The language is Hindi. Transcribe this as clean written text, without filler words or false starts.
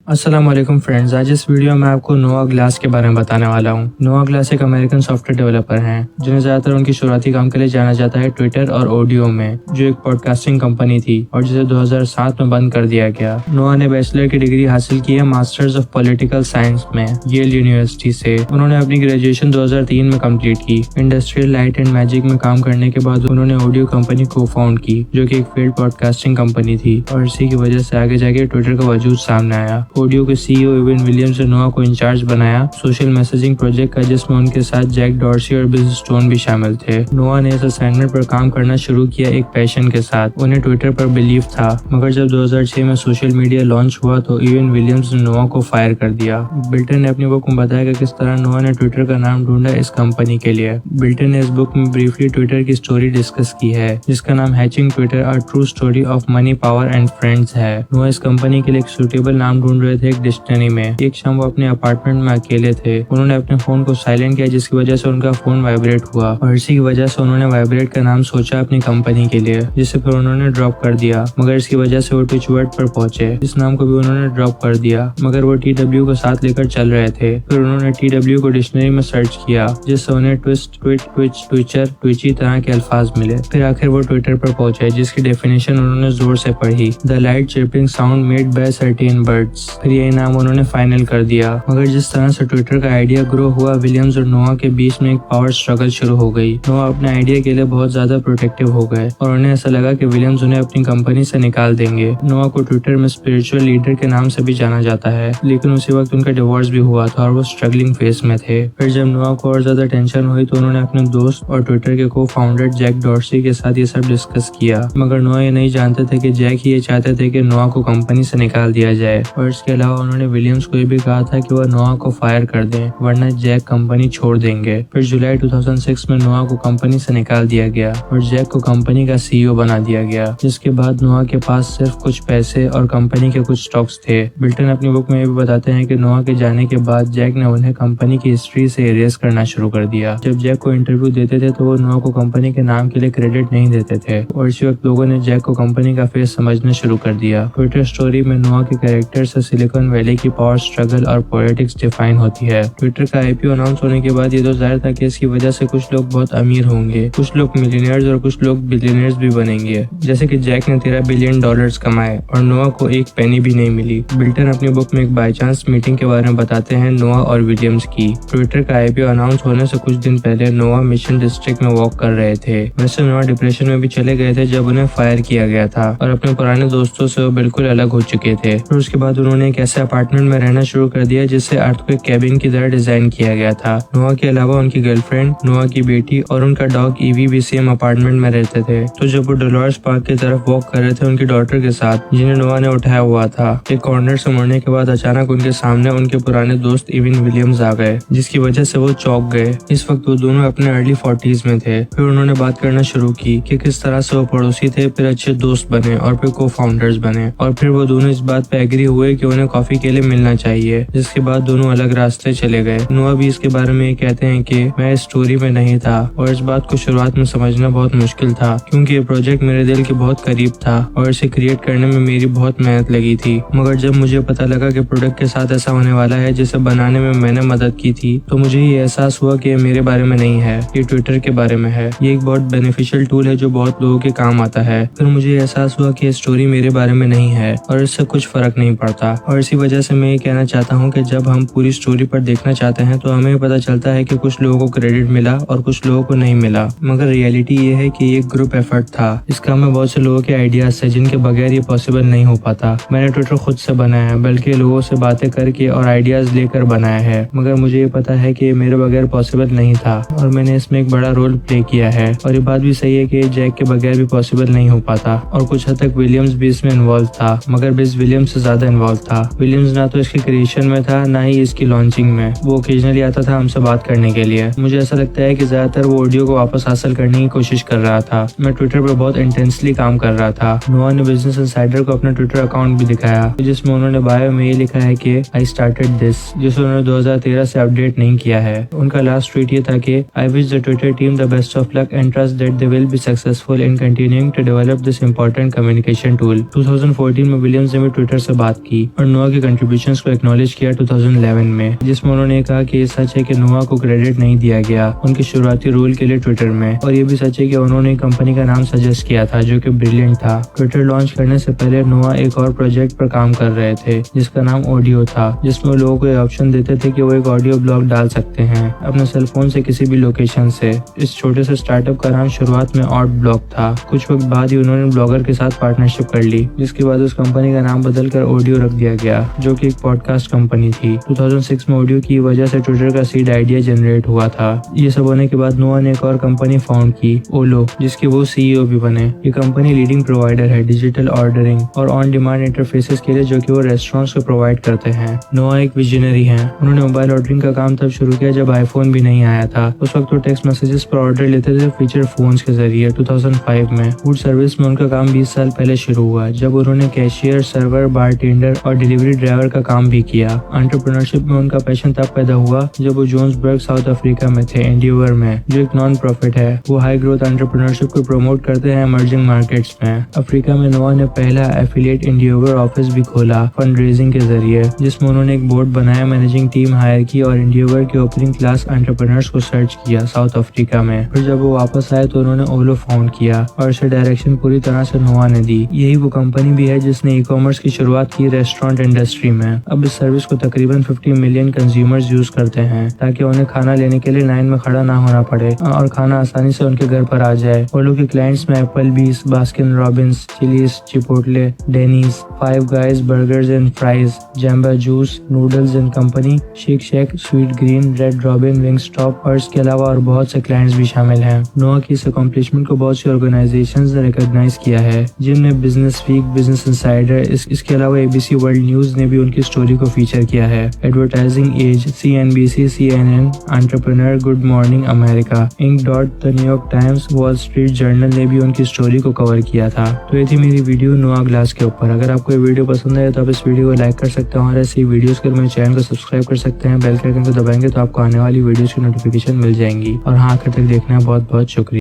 अस्सलाम वालेकुम फ्रेंड्स। आज इस वीडियो में आपको नोआ ग्लास के बारे में बताने वाला हूँ। नोआ ग्लास एक अमेरिकन सॉफ्टवेयर डेवलपर हैं जिन्हें ज्यादातर उनकी शुरुआती काम के लिए जाना जाता है ट्विटर और ऑडियो में, जो एक पॉडकास्टिंग कंपनी थी और जिसे 2007 में बंद कर दिया गया। नोआ ने बैचलर की डिग्री हासिल की है मास्टर्स ऑफ पॉलिटिकल साइंस में येल यूनिवर्सिटी से। उन्होंने अपनी ग्रेजुएशन 2003 में कंप्लीट की। इंडस्ट्रियल लाइट एंड मैजिक में काम करने के बाद उन्होंने ऑडियो कंपनी को फाउंड की, जो कि एक फील्ड पॉडकास्टिंग कंपनी थी, और इसी की वजह से आगे जाके ट्विटर का वजूद सामने आया। ऑडियो के सीईओ इवन विलियम्स ने नोआ को इंचार्ज बनाया सोशल मैसेजिंग प्रोजेक्ट का, जिसमें उनके साथ जैक डॉर्सी और बिल स्टोन भी शामिल थे। नोआ ने इस असाइनमेंट पर काम करना शुरू किया एक पैशन के साथ। उन्हें ट्विटर पर बिलीव था, मगर जब 2006 में सोशल मीडिया लॉन्च हुआ तो इवन विलियम्स ने नोआ को फायर कर दिया। बिल्टन ने अपनी बुक में बताया कि किस तरह नोआ ने ट्विटर का नाम ढूंढा इस कंपनी के लिए। बिल्टन ने इस बुक में ब्रीफली ट्विटर की स्टोरी डिस्कस की है, जिसका नाम hatching Twitter a true story of money, power and friends है। नोआ इस कंपनी के लिए एक सूटेबल नाम ढूंढ रहे थे एक डिक्शनरी में। एक शाम वो अपने अपार्टमेंट में अकेले थे। उन्होंने अपने फोन को साइलेंट किया, जिसकी वजह से उनका फोन वाइब्रेट हुआ, और इसी की वजह से उन्होंने वाइब्रेट का नाम सोचा अपनी कंपनी के लिए, जिसे फिर उन्होंने ड्रॉप कर दिया। मगर इसकी वजह से वो ट्विच वर्ड पर पहुंचे। इस नाम को भी उन्होंने ड्रॉप कर दिया, मगर वो TW को साथ लेकर चल रहे थे। फिर उन्होंने TW को डिक्शनरी में सर्च किया, जिससे उन्हें ट्विस्ट, ट्विट, ट्विच, ट्विचर, ट्विची तरह के अल्फाज मिले। फिर आखिर वो ट्विटर पर पहुंचे, जिसकी डेफिनेशन उन्होंने जोर से पढ़ी, the light chirping sound made by certain birds. फिर यही नाम उन्होंने फाइनल कर दिया। मगर जिस तरह से ट्विटर का आइडिया ग्रो हुआ, विलियम्स और नोआ के बीच में एक पावर स्ट्रगल शुरू हो गई। नोआ अपने आइडिया के लिए बहुत ज्यादा प्रोटेक्टिव हो गए और उन्हें ऐसा लगा कि विलियम्स उन्हें अपनी कंपनी से निकाल देंगे। नोआ को ट्विटर में स्पिरिचुअल लीडर के नाम से भी जाना जाता है, लेकिन उसी वक्त उनका डिवोर्स भी हुआ था और वो स्ट्रगलिंग फेज में थे। फिर जब नोआ को और ज्यादा टेंशन हुई तो उन्होंने अपने दोस्त और ट्विटर के को फाउंडर जैक डॉर्सी के साथ ये सब डिस्कस किया। मगर नोआ ये नहीं जानते थे कि जैक ही ये चाहते थे कि नोआ को कंपनी से निकाल दिया जाए, और इसके अलावा उन्होंने विलियम्स को ये भी कहा था कि वह नोआ को फायर कर दें, वरना जैक कंपनी छोड़ देंगे। फिर जुलाई 2006 में नोआ को कंपनी से निकाल दिया गया और जैक को कंपनी का CEO बना दिया गया, जिसके बाद नोआ के पास सिर्फ कुछ पैसे और कंपनी के कुछ स्टॉक्स थे। बिल्टन अपनी बुक में ये भी बताते हैं कि नोआ के जाने के बाद जैक ने उन्हें कंपनी की हिस्ट्री से इरेज करना शुरू कर दिया। जब जैक को इंटरव्यू देते थे तो वो नोआ को कंपनी के नाम के लिए क्रेडिट नहीं देते थे, और इसी वक्त लोगों ने जैक को कंपनी का फेस समझना शुरू कर दिया। ट्विटर स्टोरी में नोआ के कैरेक्टर से सिलिकॉन वैली की पावर स्ट्रगल और पॉलिटिक्स डिफाइन होती है। ट्विटर का IPO अनाउंस होने के बाद ये तो जाहिर था कि इसकी वजह से कुछ लोग बहुत अमीर होंगे, कुछ लोग मिलियनियर्स और कुछ लोग बिलियनियर्स भी बनेंगे। जैसे कि जैक ने $13 बिलियन कमाए और नोआ को एक पेनी भी नहीं मिली। बिल्टन अपनी बुक में एक बाय चांस मीटिंग के बारे में बताते हैं नोआ और विलियम्स की। ट्विटर का IPO अनाउंस होने से कुछ दिन पहले नोआ मिशन डिस्ट्रिक्ट में वॉक कर रहे थे। वैसे नोआ डिप्रेशन में भी चले गए थे जब उन्हें फायर किया गया था और अपने पुराने दोस्तों से वो बिल्कुल अलग हो चुके थे। फिर उसके बाद उन्होंने एक ऐसे अपार्टमेंट में रहना शुरू कर दिया जिससे अर्थक्वेक कैबिन की तरह डिजाइन किया गया था। नोआ के अलावा उनकी गर्लफ्रेंड, नोआ की बेटी और उनका डॉग ईवी भी सेम अपार्टमेंट में रहते थे। तो जब वो डोलोरेस पार्क की तरफ वॉक कर रहे थे उनकी डॉटर के साथ, जिन्हें नोआ ने उठाया हुआ था, एक कॉर्नर से मुड़ने के बाद अचानक उनके सामने उनके पुराने दोस्त इवन विलियम्स आ गए, जिसकी वजह से वो चौंक गए। इस वक्त वो दोनों अपने अर्ली 40s में थे। फिर उन्होंने बात करना शुरू की कि किस तरह से वो पड़ोसी थे, फिर अच्छे दोस्त बने और फिर को फाउंडर्स बने, और फिर वो दोनों इस बात पे एग्री हुए कि उन्हें कॉफी के लिए मिलना चाहिए, जिसके बाद दोनों अलग रास्ते चले गए। नोआ भी इसके बारे में ये कहते हैं कि मैं इस स्टोरी में नहीं था और इस बात को शुरुआत में समझना बहुत मुश्किल था, क्योंकि ये प्रोजेक्ट मेरे दिल के बहुत करीब था और इसे क्रिएट करने में मेरी बहुत मेहनत लगी थी। मगर जब मुझे पता लगा कि प्रोडक्ट के साथ ऐसा होने वाला है जिसे बनाने में मैंने मदद की थी, तो मुझे ये एहसास हुआ कि ये मेरे बारे में नहीं है, ये ट्विटर के बारे में है। ये एक बहुत बेनिफिशियल टूल है जो बहुत लोगों के काम आता है। फिर मुझे एहसास हुआ कि ये स्टोरी मेरे बारे में नहीं है और इससे कुछ फर्क नहीं पड़ता, और इसी वजह से मैं ये कहना चाहता हूँ कि जब हम पूरी स्टोरी पर देखना चाहते हैं तो हमें पता चलता है कि कुछ लोगों को क्रेडिट मिला और कुछ लोगों को नहीं मिला, मगर रियलिटी ये है कि ये ग्रुप एफर्ट था। इस काम में बहुत से लोगों के आइडियाज थे जिनके बगैर ये पॉसिबल नहीं हो पाता। मैंने ट्विटर खुद से बनाया है, बल्कि लोगों से बातें करके और आइडियाज लेकर बनाया है, मगर मुझे ये पता है कि ये मेरे बगैर पॉसिबल नहीं था और मैंने इसमें एक बड़ा रोल प्ले किया है। और ये बात भी सही है कि जैक के बगैर भी पॉसिबल नहीं हो पाता, और कुछ हद तक विलियम्स भी इसमें इन्वॉल्व था, मगर बिस विलियम्स से ज्यादा इन्वॉल्व था। विलियम्स ना तो इसके क्रिएशन में था, ना ही इसकी लॉन्चिंग में। वो ओकेजनली आता था हमसे बात करने के लिए। मुझे ऐसा लगता है कि ज्यादातर वो ऑडियो को वापस हासिल करने की कोशिश कर रहा था। मैं ट्विटर पर बहुत इंटेंसली काम कर रहा था। नोआ ने बिजनेस इनसाइडर को अपना ट्विटर अकाउंट भी दिखाया, जिसमें उन्होंने बायो में ये लिखा है कि आई स्टार्टेड दिस, जिसे उन्होंने 2013 से अपडेट नहीं किया है। उनका लास्ट ट्वीट ये था कि I wish the Twitter team the best of luck and trust that they will be successful in continuing to develop this important communication tool. 2014 में विलियम्स ने भी ट्विटर से बात की और नोआ के कंट्रीब्यूशंस को एक्नॉलेज किया 2011 में, जिसमें उन्होंने कहा कि ये सच है कि नोआ को क्रेडिट नहीं दिया गया उनके शुरुआती रोल के लिए ट्विटर में, और ये भी सच है कि उन्होंने कंपनी का नाम सजेस्ट किया था जो कि ब्रिलियंट था। ट्विटर लॉन्च करने से पहले नोआ एक और प्रोजेक्ट पर काम कर रहे थे जिसका नाम ऑडियो था, जिसमें वो लोगों को ये ऑप्शन देते थे कि वो एक ऑडियो ब्लॉग डाल सकते हैं अपने सेल फोन से किसी भी लोकेशन से। इस छोटे से स्टार्टअप का नाम शुरुआत में ऑड ब्लॉग था। कुछ वक्त बाद ही उन्होंने ब्लॉगर के साथ पार्टनरशिप कर ली, जिसके बाद उस कंपनी का नाम बदलकर ऑडियो रख दिया गया जो कि एक पॉडकास्ट कंपनी थी। 2006 में ऑडियो की वजह से ट्विटर का सीड आइडिया जनरेट हुआ था। ये सब होने के बाद नोआ ने एक और कंपनी फाउंड की, ओलो, जिसके वो सीईओ भी बने। ये कंपनी लीडिंग प्रोवाइडर है डिजिटल ऑर्डरिंग और ऑन डिमांड इंटरफेसेस के लिए जो कि वो रेस्टोरेंट्स को प्रोवाइड करते हैं। नोआ एक विजनरी है। उन्होंने मोबाइल ऑर्डरिंग का काम तब शुरू किया जब आईफोन भी नहीं आया था। उस वक्त वो टेक्स्ट मैसेजेस पर ऑर्डर लेते थे फीचर फोन्स के जरिए। 2005 में फूड सर्विस में उनका काम 20 साल पहले शुरू हुआ जब उन्होंने कैशियर, सर्वर, बारटेंडर और डिलीवरी ड्राइवर का काम भी किया। एंटरप्रेन्योरशिप में उनका पैशन तब पैदा हुआ जब वो जोन्सबर्ग साउथ अफ्रीका में थे, एंडिवर में, जो एक नॉन प्रॉफिट है। वो हाई ग्रोथ एंटरप्रेन्योरशिप को प्रमोट करते हैं इमर्जिंग मार्केट्स में। अफ्रीका में नोआ ने पहला एफिलिएट एंडिवर ऑफिस भी खोला फंड रेजिंग के जरिए, जिसमें उन्होंने एक बोर्ड बनाया, मैनेजिंग टीम हायर की और एंडिवर के ओपनिंग क्लास एंटरप्रेन्योर्स को सर्च किया साउथ अफ्रीका में। फिर जब वो वापस आए तो उन्होंने ओलो फाउंड किया और इसे डायरेक्शन पूरी तरह से नोआ ने दी। यही वो कंपनी भी है जिसने ई कॉमर्स की शुरुआत की रेस्टोरेंट इंडस्ट्री में। अब इस सर्विस को तकरीबन 50 मिलियन कंज्यूमर्स यूज करते हैं ताकि उन्हें खाना लेने के लिए लाइन में खड़ा ना होना पड़े और खाना आसानी से उनके घर पर आ जाए। ओलो के क्लाइंट्स में Applebee's, Baskin Robbins, Chili's, Chipotle, Denny's, Five Guys Burgers and Fries, Jamba Juice, Noodles and Company, Shake Shack, Sweet Green, Red Robin, Wingstop और इसके अलावा और बहुत से क्लाइंट्स भी शामिल हैं। नोआ की इस अकॉम्प्लिशमेंट को बहुत सी ऑर्गेनाइजेशंस ने रिकॉग्नाइज किया है, जिनमें बिजनेस वीक, बिजनेस इनसाइडर, इसके अलावा एबीसी वर्ल्ड न्यूज ने भी उनकी स्टोरी को फीचर किया है। Advertising age, CNBC, CNN, entrepreneur, good morning America, Inc dot, the New York Times, Wall Street Journal ने भी उनकी स्टोरी को कवर किया था। तो ये थी मेरी वीडियो नोआ ग्लास के ऊपर। अगर आपको ये वीडियो पसंद आए तो आप इस वीडियो को लाइक कर सकते हैं और ऐसी वीडियोस के लिए मेरे चैनल को सब्सक्राइब कर सकते हैं। बेल के आइकन को दबाएंगे तो आपको आने वाली वीडियोस की नोटिफिकेशन मिल जाएंगी। और हाँ, आखिर तक देखना बहुत बहुत शुक्रिया।